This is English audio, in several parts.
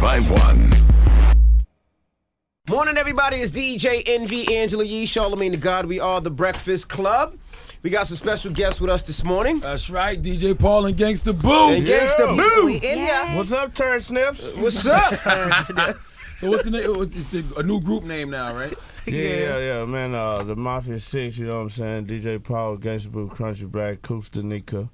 1051. Morning, everybody. It's DJ NV, Angela Yee, Charlamagne the God. We are the Breakfast Club. We got some special guests with us this morning. That's right, DJ Paul and Gangsta Boo. And Gangsta Boo. We in here. What's up, Turn Snips? What's up? So what's the name? It's a new group name now, right? Yeah, man. The Mafia 6, you know what I'm saying? DJ Paul, Gangsta Boo, Crunchy Black, Coops Danica,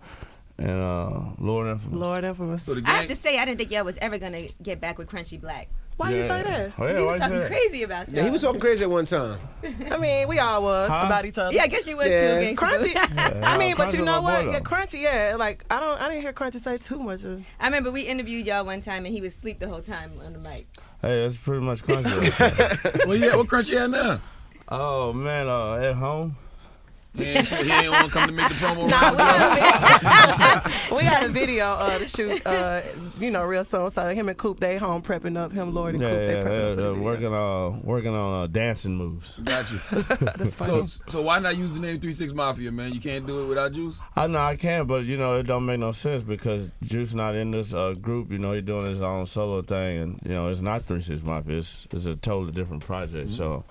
and Lord Infamous. Lord Infamous. So the I gang, have to say, I didn't think y'all was ever gonna get back with Crunchy Black. Why you say that? Oh, yeah, He why was you say talking that? crazy about y'all. Yeah, he was talking crazy at one time. I mean, we all was about each other. Yeah, I guess you was Yeah. too, Gangsta Crunchy. Boo. I mean, but Crunchy you know my boy, what? Yeah, though. Crunchy. Yeah, like I didn't hear Crunchy say too much. I remember we interviewed y'all one time and he was asleep the whole time on the mic. Hey, that's pretty much Crunchy. what Crunchy at now? Oh, man, at home. He ain't want to come to make the promo Nah, round. we got a video to shoot, real soon. So him and Coop, they home prepping up. Him, Lord, and Coop, they prepping up. for the video. Working on dancing moves. Got you. That's funny. So why not use the name 36 Mafia, man? You can't do it without Juice? I know I can, but it don't make no sense because Juice not in this group. He's doing his own solo thing, and it's not 36 Mafia. It's a totally different project. So.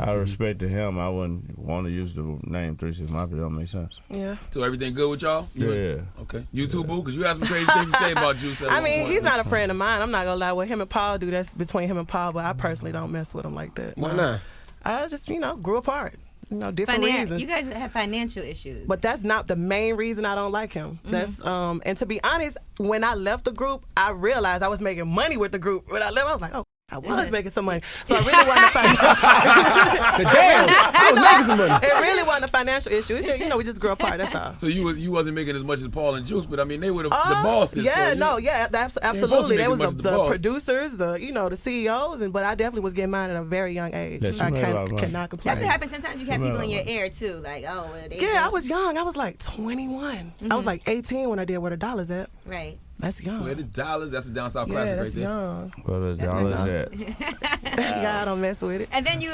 Out of respect to him, I wouldn't want to use the name 36 Mafia. It don't make sense. Yeah. So everything good with y'all? Yeah. Okay. You too, Boo? Because you have some crazy things to say about Juice. I mean, he's not a friend of mine. I'm not gonna lie. What him and Paul do, that's between him and Paul. But I personally don't mess with him like that. Why No. not? I just, grew apart. Different reasons. You guys have financial issues. But that's not the main reason I don't like him. That's and to be honest, when I left the group, I realized I was making money with the group. When I left, I was like, oh, I was making some money. So I really wasn't a financial Damn, I was making some money. It really wasn't a financial issue. It's just, we just grew apart, that's all. So you wasn't making as much as Paul and Juice, but I mean, they were the bosses. Yeah, so absolutely. They was making the much as the producers, the CEOs, but I definitely was getting mine at a very young age. Yeah, she I made a lot of money. cannot complain. that's what happens. Sometimes you have people in your ear too, like, oh, well, they Yeah, I was young. I was like 21. I was like 18 when I did Where the Dollar's At. right. That's young. Where the dollars? That's a down south Yeah, classic that's right there. young. Where the dollar's at? God, don't mess with it. And then you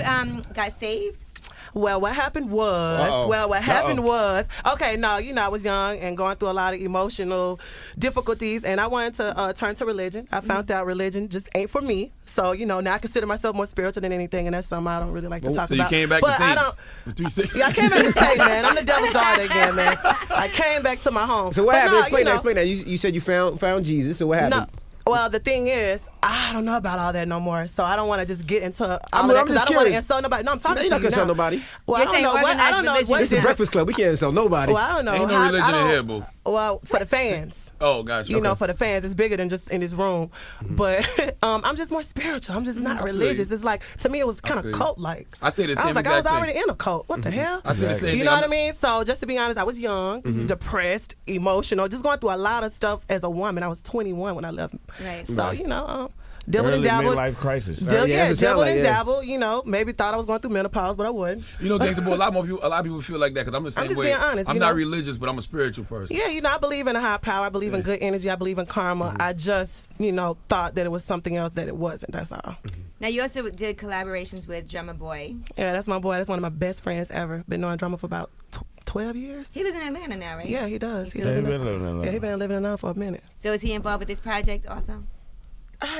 got saved. Well, what happened was, okay, no, I was young and going through a lot of emotional difficulties, and I wanted to turn to religion. I found out religion just ain't for me. So, now I consider myself more spiritual than anything, and that's something I don't really like to talk So about. you came back but to I Satan don't. with 360? Yeah, I came back to Satan, man. I'm the devil's daughter again, man. I came back to my home. So what But happened? no, Explain that. You said you found Jesus. So what happened? No. Well, the thing is, I don't know about all that no more, so I don't want to just get into all I'm of that because just I don't want to curious. insult nobody. No, I'm talking You're to not you gonna insult now. nobody. Well, You're I don't saying know what. I don't know organized what. It's the Breakfast Club. We can't insult nobody. Well, I don't know. Ain't no how- religion I in don't- here, Boo. Well, for the fans. Oh, gotcha. Okay. For the fans, it's bigger than just in this room. But I'm just more spiritual. I'm just not I feel religious. you. It's like, to me, it was kind feel of you. cult-like. I say the I same was like, I was exact already thing. in a cult. What the hell? I say the same thing. You know what I mean? So just to be honest, I was young, depressed, emotional, just going through a lot of stuff as a woman. I was 21 when I left. Right. So, dabbled and Early dabbled. midlife crisis. Yeah, that's what it sound Dabbled like, and yeah. dabbled. Maybe thought I was going through menopause, but I wasn't. Gangsta Boy, a lot of people feel like that because I'm the same just way. being honest, I'm you not know? religious, but I'm a spiritual person. Yeah, I believe in a higher power. I believe in good energy. I believe in karma. I just, thought that it was something else that it wasn't. That's all. Now you also did collaborations with Drummer Boy. Yeah, that's my boy. That's one of my best friends ever. Been knowing drummer for about 12 years. He lives in Atlanta now, right? Yeah, he does. He Yeah, lives he in been living in Yeah, he been living in Atlanta for a minute. So is he involved with this project also?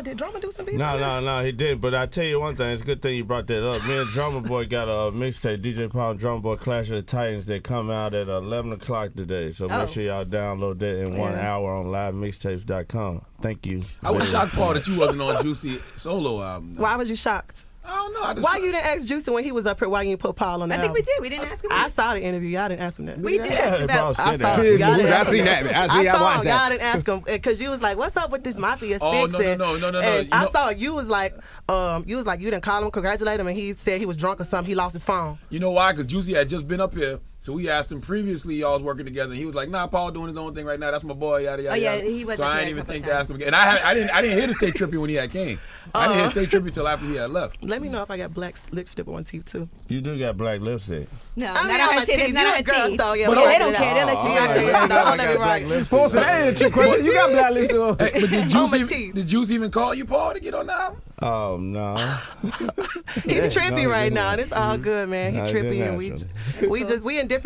Did drummer do some beats? No, he did. But I tell you one thing, it's a good thing you brought that up. Me and Drummer Boy got a mixtape, DJ Paul and Drummer Boy Clash of the Titans, that come out at 11 o'clock today. So make sure y'all download that in 1 hour on livemixtapes.com. Thank you. I was shocked, Paul, that you wasn't on Juicy solo album. though. Why was you shocked? I don't know. Why you didn't ask Juicy when he was up here? Why you didn't put Paul on the I think album? we did. We didn't ask him. I saw the interview. Y'all didn't ask him that. We did ask him about. I saw that. it. Y'all didn't I ask seen him that. I saw watched him. that. Y'all didn't ask him because you was like, "What's up with this Mafia 6?" Oh, no. And I You saw you was like, you didn't call him, congratulate him, and he said he was drunk or something. He lost his phone. You know why? Because Juicy had just been up here, so we asked him previously. Y'all was working together, and he was like, "Nah, Paul doing his own thing right now. That's my boy." Yada yada. Oh, yeah, yada. he was So up I here ain't a even couple think to ask him times. again. And I didn't hear the Stay Trippy when he had came. I didn't hear Stay Trippy till after he had left. Let me know if I got black lipstick on teeth too. You do got black lipstick. No, I mean, not on my her teeth. It's teeth. not You on a her girl, teeth. so yeah. But we they don't working it care. They'll out. let you Yeah, rock it. yeah, I let me got black right. lipstick. Posted that ain't a trick question. You got black lipstick on. Hey, but On my teeth. did Juice even call you, Paul, to get on the album? Oh no. He's trippy no, right no. now, and it's all good, man. He No, trippy, it's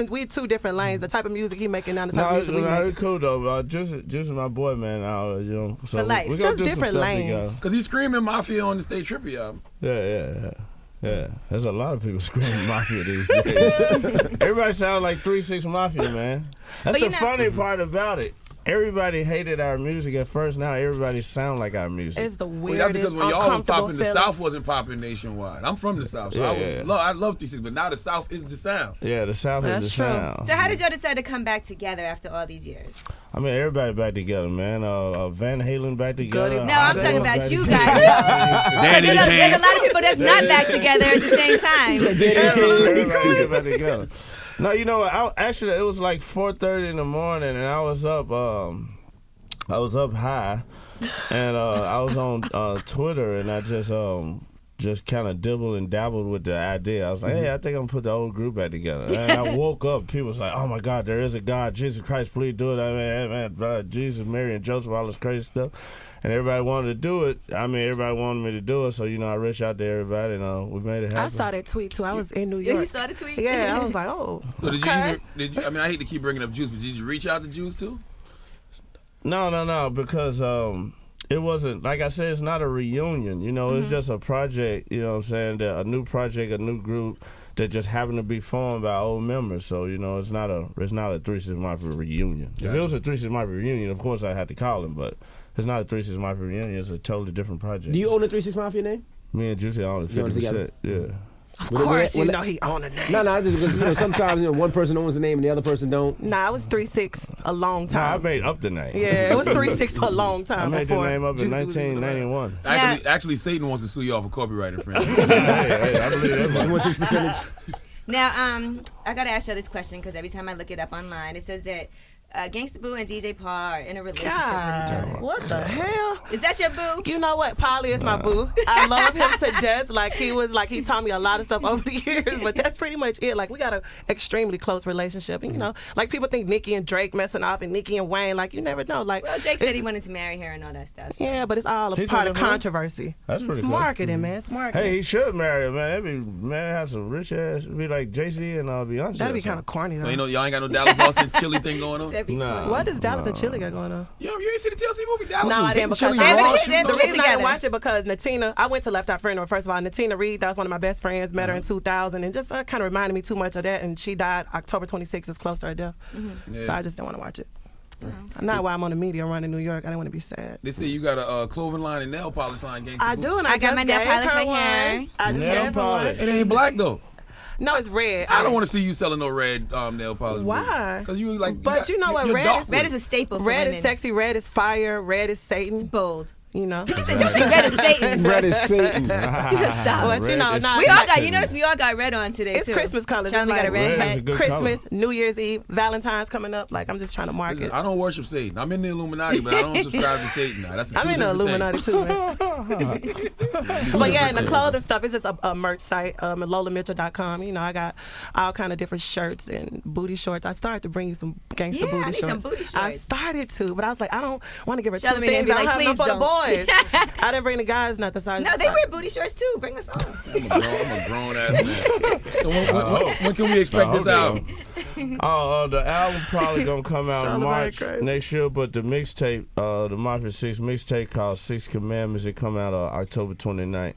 and we two different lanes. The type of music he making now, the type of music we it's make. cool though. Juice is my boy, man. You know, so For life. we Just do some different stuff lanes. together. Because he's screaming Mafia on the Stay Trippy album. Yeah. There's a lot of people screaming Mafia these days. Everybody sounds like 3-6 Mafia, man. That's the funny part about it. Everybody hated our music at first. Now everybody sound like our music. It's the Well, that's weirdest, because when y'all was uncomfortable popping, the feeling. South wasn't popping nationwide. I'm from the South, so Yeah. I love 3-6, but now the South is the sound. Yeah, the South That's is the true. sound. So how did y'all decide to come back together after all these years? I mean, everybody back together, man. Van Halen back together. Goody. No, I'm Good. talking about Back you together. guys. Danny There's a Kane. lot of people that's not back together at the same time. Everybody get back together. No, you know what? Actually, it was like 4:30 in the morning, and I was up high, and I was on Twitter, and I just kind of dibbled and dabbled with the idea. I was like, hey, I think I'm gonna put the whole group back together. And I woke up, people was like, oh my God, there is a God, Jesus Christ, please do it. I mean, Jesus, Mary, and Joseph, all this crazy stuff. And everybody wanted to do it. I mean, everybody wanted me to do it. So, you know, I reached out to everybody, and we made it happen. I saw that tweet too. I was in New Yeah, York. you saw the tweet? Yeah, I was like, oh. So did okay. you? I mean, I hate to keep bringing up Juice, but did you reach out to Juice too? No, because it wasn't, like I said, it's not a reunion. You know, it's just a project, you know what I'm saying, a new project, a new group that just happened to be formed by old members. So, you know, it's not a 3-6 Mafia reunion. If it was a 3-6 Mafia reunion, of course I had to call him, but it's not a 3-6 Mafia reunion. It's a totally different project. Do you own the 3-6 Mafia name? Me and Juicy own it You own it 50%. together? Yeah. Of course, you know he owned a name. No, just because sometimes one person owns the name and the other person don't. Nah, it was 3-6 a long No, I time. made up the name. Yeah, it was 3-6 a long time. I made the before name up in Juicy was even around. 1991. Actually, Satan wants to sue you all for copyright infringement. Hey, I believe that. You want his percentage? Now, I gotta ask y'all this question because every time I look it up online, it says that Gangsta Boo and DJ Paul are in a relationship with each God, other. what the hell? Is that your boo? You know what? Polly is my boo. I love him to death. Like he taught me a lot of stuff over the years, but that's pretty much it. Like we got an extremely close relationship. And, you know, like people think Nicki and Drake messing up and Nicki and Wayne. Like you never know. Like Well, Drake said he wanted to marry her and all that stuff. So. yeah, but it's all a He's part of with her? controversy. That's pretty It's cool. marketing, man. It's marketing. Hey, he should marry her, man. Man, have some rich ass, be like Jay-Z and Beyonce. That'd be or kind of corny though. So y'all ain't got no Dallas Austin chili thing going on? That'd be Nah. cool. What does Dallas and Chili got going on? You ain't see the TLC movie Dallas? No, was I didn't hitting because chili They raw have a shooting kid- the up. they- reason I didn't together. watch it because Natina, I went to Left Out Friend first of all. Natina Reed, that was one of my best friends. Met her in 2000, and just kind of reminded me too much of that. And she died October 26th, is close to her death. Yeah. So I just didn't want to watch it. Not while I'm on the media running New York. I didn't want to be sad. They say you got a clothing line and nail polish line, Gangsta I Boo. do, and I got just my nail gave polish her right one. here. I just Nail gave her polish. one. It ain't black though. No, it's red. I don't want to see you selling no red nail polish. Why? Because you like. But you know what, you're red dark is- with Red it. is a staple for Red women. is sexy. Red is fire. Red is Satan. Bold. You know. Did you say don't say red is Satan? Red is Satan. You gotta stop. But you know, Red is not- We all got. Satan. You notice we all got red on today It's too. Christmas colors. Charlie It's got a like red red is a hat. good Christmas, color. New Year's Eve, Valentine's coming up. Like I'm just trying to market. Listen, I don't worship Satan. I'm in the Illuminati, but I don't subscribe to Satan. Now, that's I'm in the Illuminati too, man. But yeah, and the clothing stuff is just a merch site, LolaMitchell.com. You know, I got all kind of different shirts and booty shorts. I started to bring you some gangster Yeah, I booty need shorts. some booty I shorts. started to, but I was like, I don't want to give her two Charlamagne things. be I don't like, have enough "Please for the boys. don't." I didn't bring the guys nothing. So I No, just they wear booty shorts too. Bring us on. I'm a grown ass man. So when can we expect this album? The album probably gonna come out in Charlamagne March crazy. next year, but the mixtape, the Mafia 6 mixtape called 6 Commandments, it come out October 29th.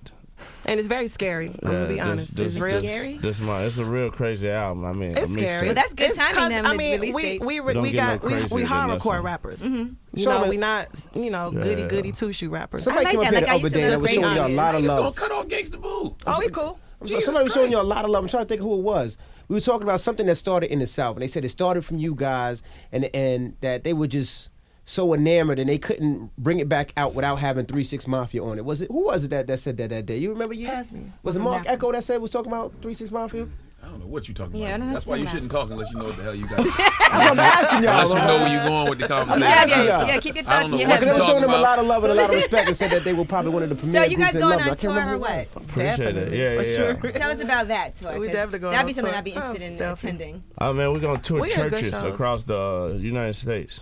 And it's very scary. I'm gonna be honest. It's real scary? It's a real crazy album. I mean, It's a scary. mixtape. Well, that's good It's timing 'cause, then I with the mean, release we date. we Don't we get no got we crazier hardcore than that rappers. Charlamagne- You know, we not goody two shoe rappers. Somebody I came like up that. here the Like, I other used to day and love was showing Ray you a Onions. lot of Niggas gonna love. cut off Gangsta Boo. Oh, we cool. So somebody was showing you a lot of love. I'm trying to think who it was. We were talking about something that started in the South, and they said it started from you guys, and that they were just so enamored and they couldn't bring it back out without having 3-6 Mafia on it. Who was it that said that day? You remember? Pass me. Was it Mark Echo that was talking about 3-6 Mafia? I don't know what you talking Yeah, I about. don't That's why you understand shouldn't talk unless you know what the hell you got. I'm asking y'all. Unless you know where you're going with the You conversation. should have asking your- y'all. yeah, keep your I thoughts don't in your know Because head. they were talking showing them a about- lot of love and a lot of respect and said that they were probably one of the premier So you groups guys in going love. I on can't tour remember or who it what? was. Appreciate Definitely, it. for Yeah. sure. Tell us about that tour. We 'cause definitely going that'd be on something tour. I'd be interested Oh, in definitely. attending. Man, we're gonna tour We in good churches shows. across the United States.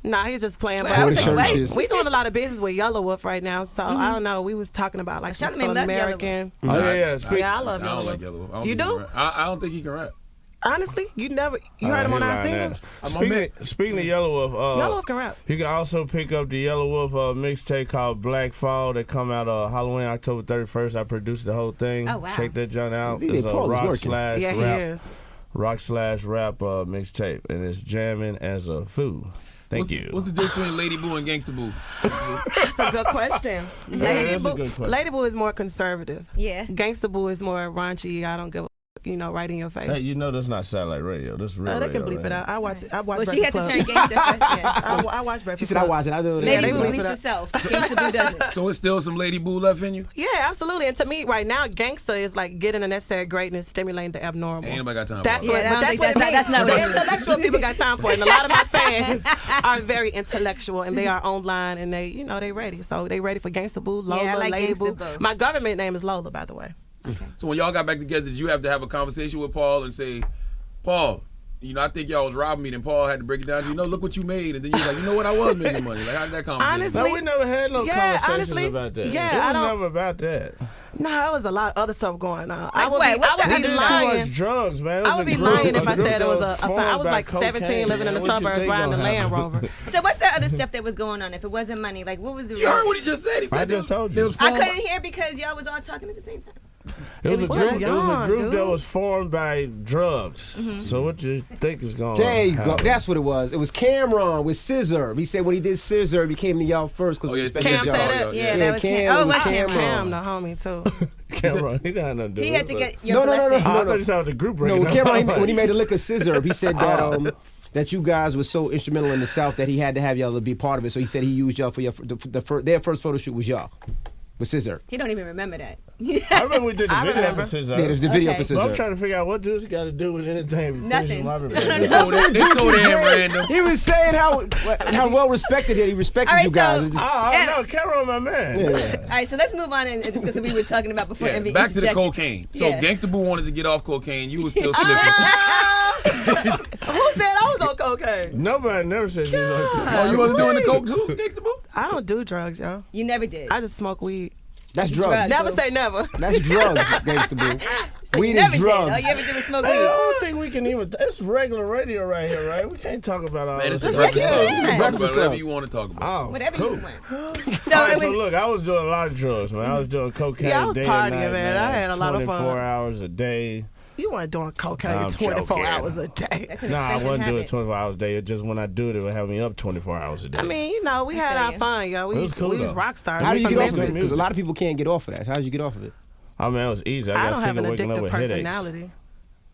Nah, he's just playing. But Well, I was Go to like, churches. we doing a lot of business with Yellow Wolf right now, so I don't know. We was talking about like some Charlamagne loves Yellow American. Oh yeah. Yeah, I love I Yellow don't Wolf. like Yellow Wolf. I don't You think he do? can rap. I don't think he can rap. Honestly, you heard him on our single? Speaking of Yellow Wolf, Yellow Wolf can rap. you can also pick up the Yellow Wolf mixtape called Black Fall that come out Halloween, October 31st. I produced the whole thing. Oh, wow. Check that joint out. Yeah, It's a Paul is rock working. slash Yeah, he rap, is. mixtape, and it's jamming as a fool. Thank you. What's the difference between Lady Boo and Gangsta Boo? That's a good question. that's a good question. Lady Boo is more conservative. Yeah. Gangsta Boo is more raunchy. I don't give a right in your face. Hey, you know that's not satellite radio. That's real They radio. can bleep it right? out. I watch it. I watch. Well, she had to Breakfast turn Club. gangster first. Yeah. I watch Breakfast She said, I Club. watch it. I do it. Lady they Boo bleep bleeps it out. herself. Gangsta Boo doesn't. So it's still some Lady Boo left in you? Yeah, absolutely. And to me, right now, gangsta is like getting the necessary greatness, stimulating the abnormal. Ain't nobody got time That's for what. that. Yeah, I But don't that's think what it that's means. not what it The is. intellectual people got time for it. And a lot of my fans are very intellectual, and they are online, and they ready. So they ready for Gangsta Boo, Lola, Yeah, I like Lady Gangsta Boo. Boo. My government name is Lola, by the way. So when y'all got back together, did you have to have a conversation with Paul and say, Paul, I think y'all was robbing me, and Paul had to break it down to look what you made, and then you was like, you know what, I was making money. Like, how did that conversation Honestly, No, we never had no Yeah, conversations honestly, about that. yeah, it I was don't- never about that. Nah, it was a lot of other stuff going on. Like what? What's the I would other be stuff? Too lying. much drugs, man. It was I would a be group- lying if a I group said it that was a. formed I was by like 17, cocaine, living in the man. What you suburbs, think riding a gonna Land happen? Rover. So what's the other stuff that was going on? If it wasn't money, like what was the You heard real? what he just said. He said I they just was- told they you. was I formed by- couldn't hear because y'all was all talking at the same time. It was a was group. young, It was a group that dude. was formed by drugs. So what you think is going on? There you go. happen? That's what it was. It was Cameron with Scissor. He said when he did Scissor, he came to y'all first because Oh, we yeah, respected Cam y'all. said that? Yeah, that was Cam. Cam. Oh, It was was Cam. Cameron. Cam, the homie too. Cameron, he didn't have nothing to do He with had to it. get your No. blessing. Oh, I thought you said the group breaking No, up. Cameron, when he made the liquor Scissor, he said that that you guys were so instrumental in the South that he had to have y'all to be part of it. So he said he used y'all for their first photo shoot was y'all with Scissor. He don't even remember that. I remember we did the I video remember. for Scissor. Yeah, there's the video Okay. for But I'm Scissor. trying to figure out what this got to do with anything. Nothing. They so damn random. He was saying how well respected he respected All right, you guys. so- It just- Oh, no, Cameron, my man. Yeah. All right, so let's move on and discuss what we were talking about before Yeah, Envy back to the interjected. cocaine. So Yeah. Gangsta Boo wanted to get off cocaine. You was still sniffing. Who said I was on cocaine? Nobody never said this. Oh, you wasn't doing the coke too, Gangsta Boo? I don't do drugs, yo. You never did. I just smoke weed. That's Drugs. drugs. Never say never. That's drugs, Gangsta Boo. So Weed you is never drugs. did. All you ever did was smoke Hey, I weed. don't think we can even. It's regular radio right here, right? We can't talk about all Man, this. it's the Yes, breakfast you club. can. You can talk Breakfast about whatever Club. you want to talk about. Oh, Whatever cool. you want. So All it right, was. so look, I was doing a lot of drugs, man. I was doing cocaine Yeah, I was day partying, and night, man. I had a lot of fun. 24 hours a day. You weren't doing cocaine I'm 24 joking. hours a day. That's an Nah, I expensive wasn't doing habit. 24 hours a day. It just when I do it, it would have me up 24 hours a day. I mean, we had feel our you. fun, yo. It was cool, we was though. rock stars. How We did you from get off of Memphis. it? Because a lot of people can't get off of that. How did you get off of it? I mean, it was easy. I I don't got have sick an of waking up addictive with headaches. personality.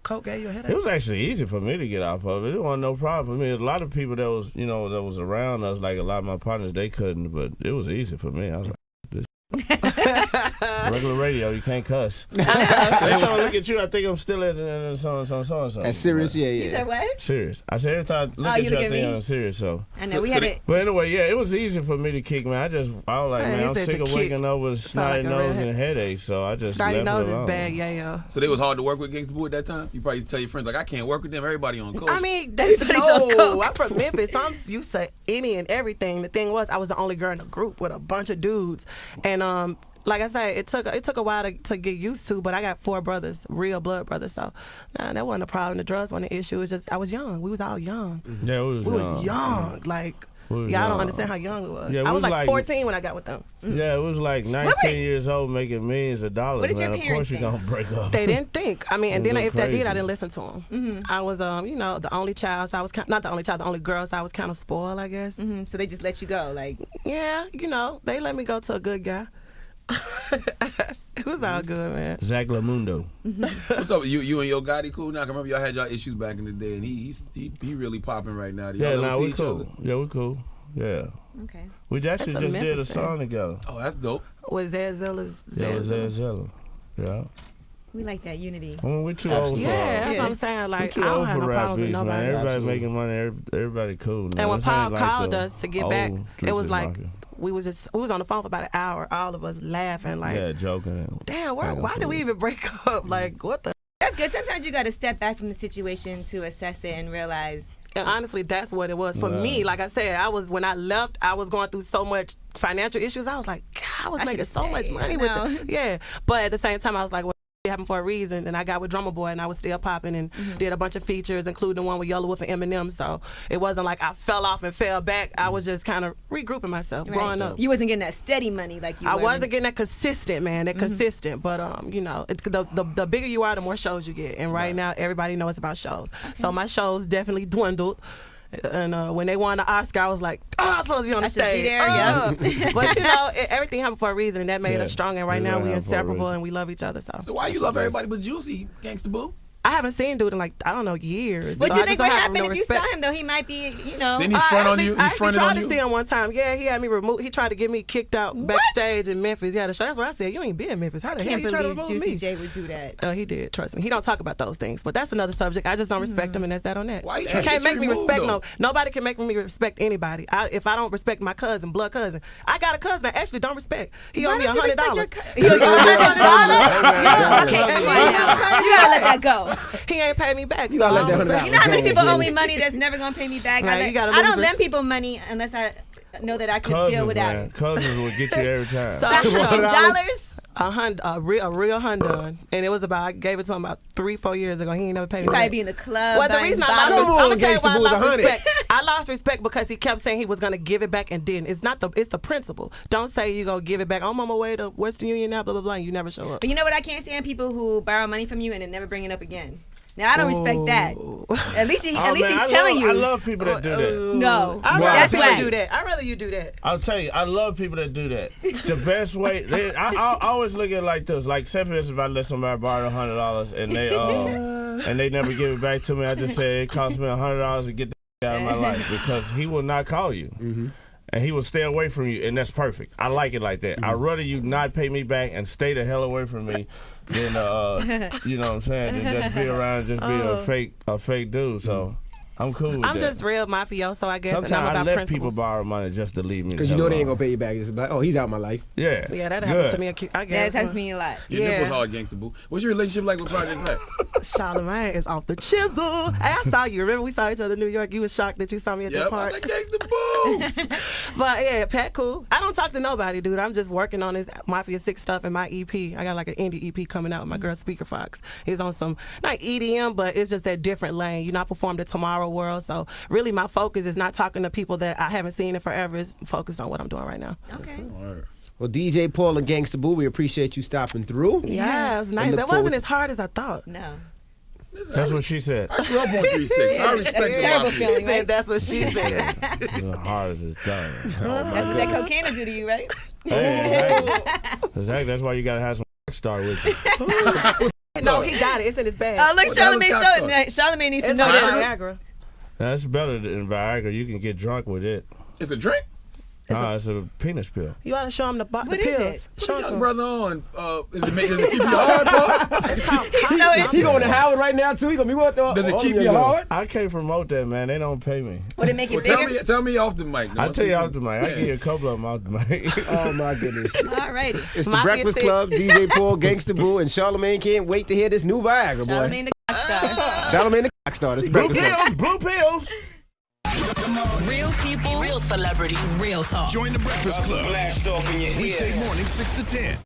Coke gave you a It headache. was actually easy for me to get off of it. It wasn't no problem for me. A lot of people that was, that was around us, like a lot of my partners, they couldn't, but it was easy for me. I was like, this. Regular radio, you can't cuss. Every time I look at you, I think I'm still at so. That's serious, yeah, You yeah. said what? Serious. I said every time I look Oh, at you you, look I at think me? I'm serious. So, I know we had it. but anyway, yeah, it was easy for me to kick, man. I was like, Hey, man, he I'm said sick to of kick. waking up with Sound like snotty a nose redhead. and headaches. So I just Snotty left nose it is alone. bad, yeah, yo. So they was hard to work with Gangsta Boo at that time? You probably tell your friends, like, I can't work with them. Everybody on coke. I mean, Everybody's on no, coke. I'm from Memphis. So I'm used to any and everything. The thing was, I was the only girl in the group with a bunch of dudes, and like I said, it took a while to get used to. But I got 4 brothers, real blood brothers. So that wasn't a problem. The drugs wasn't an issue. It's just I was young. We was all young. Yeah, we We was young. Like We was y'all don't young. understand how young we was. Yeah, I we was was like like- 14 when I got with them. Yeah, it was like 19 wait. years old making millions of dollars, What did man. your Of parents course you're think? going to break up. They didn't think. I mean, and then They if they did, I crazy. didn't listen to them. I was, the only child. So I was not the only child, the only girl. So I was kind of spoiled, I guess. Mhm, so they just let you go, like. Yeah, they let me go to a good guy. It was all good, man. Zach Lamundo. What's up? You and Yo Gotti cool now? I remember y'all had y'all issues back in the day, and he really popping right now. Do y'all Yeah, ever nah, see we each cool. other? Yeah, we cool. Yeah. Okay. We actually That's a just did a Memphis song thing. together. Oh, that's dope. With Zed Zilla's Yeah, Zed Zella. Yeah. We like that unity. I mean, we're too old for Yeah, that's Yeah. what I'm saying. we're Like, too I don't old have for no rap problems with beats, man. nobody. Everybody Absolutely. making money. Everybody cool. And when This Paul ain't like called the us to get back, old it was Drizzy like Mafia. we was on the phone for about an hour, all of us laughing, like, Yeah, joking. damn, Yeah, why did we even break up? Like, what the? That's good. Sometimes you got to step back from the situation to assess it and realize And honestly, that's what it was for me. Like I said, when I left, I was going through so much financial issues. I was like, God, I was making so much money with it. Yeah. But at the same time, I was like, well, it happened for a reason. And I got with Drummer Boy, and I was still popping and did a bunch of features, including the one with Yellow Wolf and Eminem. So it wasn't like I fell off and fell back. I was just kind of regrouping myself, growing up. You wasn't getting that steady money like you. I wasn't getting that consistent, man. Consistent. But you know, the bigger you are, the more shows you get. And right now, everybody knows about shows. Okay. So my shows definitely dwindled. And when they won the Oscar, I was like, I'm supposed to be on the stage. But you know, everything happened for a reason, and that made us strong. And right now, we're inseparable, and we love each other. So why you love everybody but Juicy, Gangsta Boo? I haven't seen dude in like, I don't know, years. What do you think would happen if you saw him, though? He might be, you know. Then he front on you? I actually tried to see him one time. Yeah, he had me removed. He tried to get me kicked out backstage in Memphis. Yeah, that's what I said. You ain't been in Memphis. How the hell you try to remove me? Juicy J would do that. He did, trust me. He don't talk about those things, but that's another subject. I just don't respect him, and that's that on that. Why you can't make me respect nobody can make me respect anybody. If I don't respect my cousin, blood cousin, I got a cousin I actually don't respect. He owed me $100. He owes you $100? Okay, come on now. You gotta let that go. He ain't paid me back. So you know how many people owe me money that's never gonna pay me back? I don't lend people money unless I know that I can deal without it. Cousins will get you every time. So $100? A real $100, and it was about, I gave it to him about 3-4 years ago. He ain't never paid me. Probably be in the club. Well, the reason I lost respect, I lost respect because he kept saying he was gonna give it back and didn't. It's the principle. Don't say you gonna give it back. I'm on my way to Western Union now, blah blah blah. And you never show up. But you know what? I can't stand people who borrow money from you and then never bring it up again. Now I don't respect that. At least he's telling you. I love people that do that. No, that's why do that. I'd rather you do that. I'll tell you, I love people that do that. The best way, I always look at it like this. Like, say for instance, if I let somebody borrow $100 and they never give it back to me, I just say it cost me $100 to get the out of my life, because he will not call you. Mm-hmm. And he will stay away from you, and that's perfect. I like it like that. Mm-hmm. I'd rather you not pay me back and stay the hell away from me than, you know what I'm saying, than just be around and just be a fake dude. So I'm cool with that. I'm just real mafioso, I guess. Sometimes and I'm about I let principles. people borrow money just to leave me. Because you know they ain't going to pay you back. It's like, oh, he's out of my life. Yeah. Yeah, that happened to me, I guess. That happens to me a lot. Your nipples hard, Gangsta Boo. What's your relationship like with Project Pat? Charlamagne is off the chisel. Hey, I saw you. Remember we saw each other in New York? You was shocked that you saw me at the park. Yep, Gangsta Boo. But yeah, Pat cool. I don't talk to nobody, dude. I'm just working on this Mafia 6 stuff and my EP. I got like an indie EP coming out with my girl Speaker Fox. He's on some, not EDM, but it's just that different lane. You know, I performed at Tomorrow World, so really my focus is not talking to people that I haven't seen in forever. It's focused on what I'm doing right now. Okay. Well, DJ Paul and Gangsta Boo, we appreciate you stopping through. Yeah, it was nice. That wasn't as hard as I thought. No. That's what she said. I grew up on 3-6. I respect that's a terrible feeling, He said that's what she said. The hard as it's done. That's what that cocaine will do to you, right? Hey, exactly. That's why you gotta have some star with you. No, he got it. It's in his bag. Oh, look, Charlamagne needs to know this. Viagra. That's better than Viagra. You can get drunk with it. It's a drink? It's a penis pill. You ought to show him the pills. What is it? Put your brother on. Does it keep you hard, Paul? He going to Howard right now, too. He going to be what? Does it keep you hard? I can't promote that, man. They don't pay me. Would it make it bigger? Tell me off the mic. I'll tell you off the mic. I give you a couple of them off the mic. Oh, my goodness. All righty. It's the Breakfast Club, DJ Paul, Gangsta Boo, and Charlamagne can't wait to hear this new Viagra, boy. Charlamagne the cock star. Charlamagne the cock star. It's the Breakfast Club. Blue pills. Real people, real celebrities, real talk. Join the Breakfast Club. Blast off in your ear. Weekday morning, 6 to 10.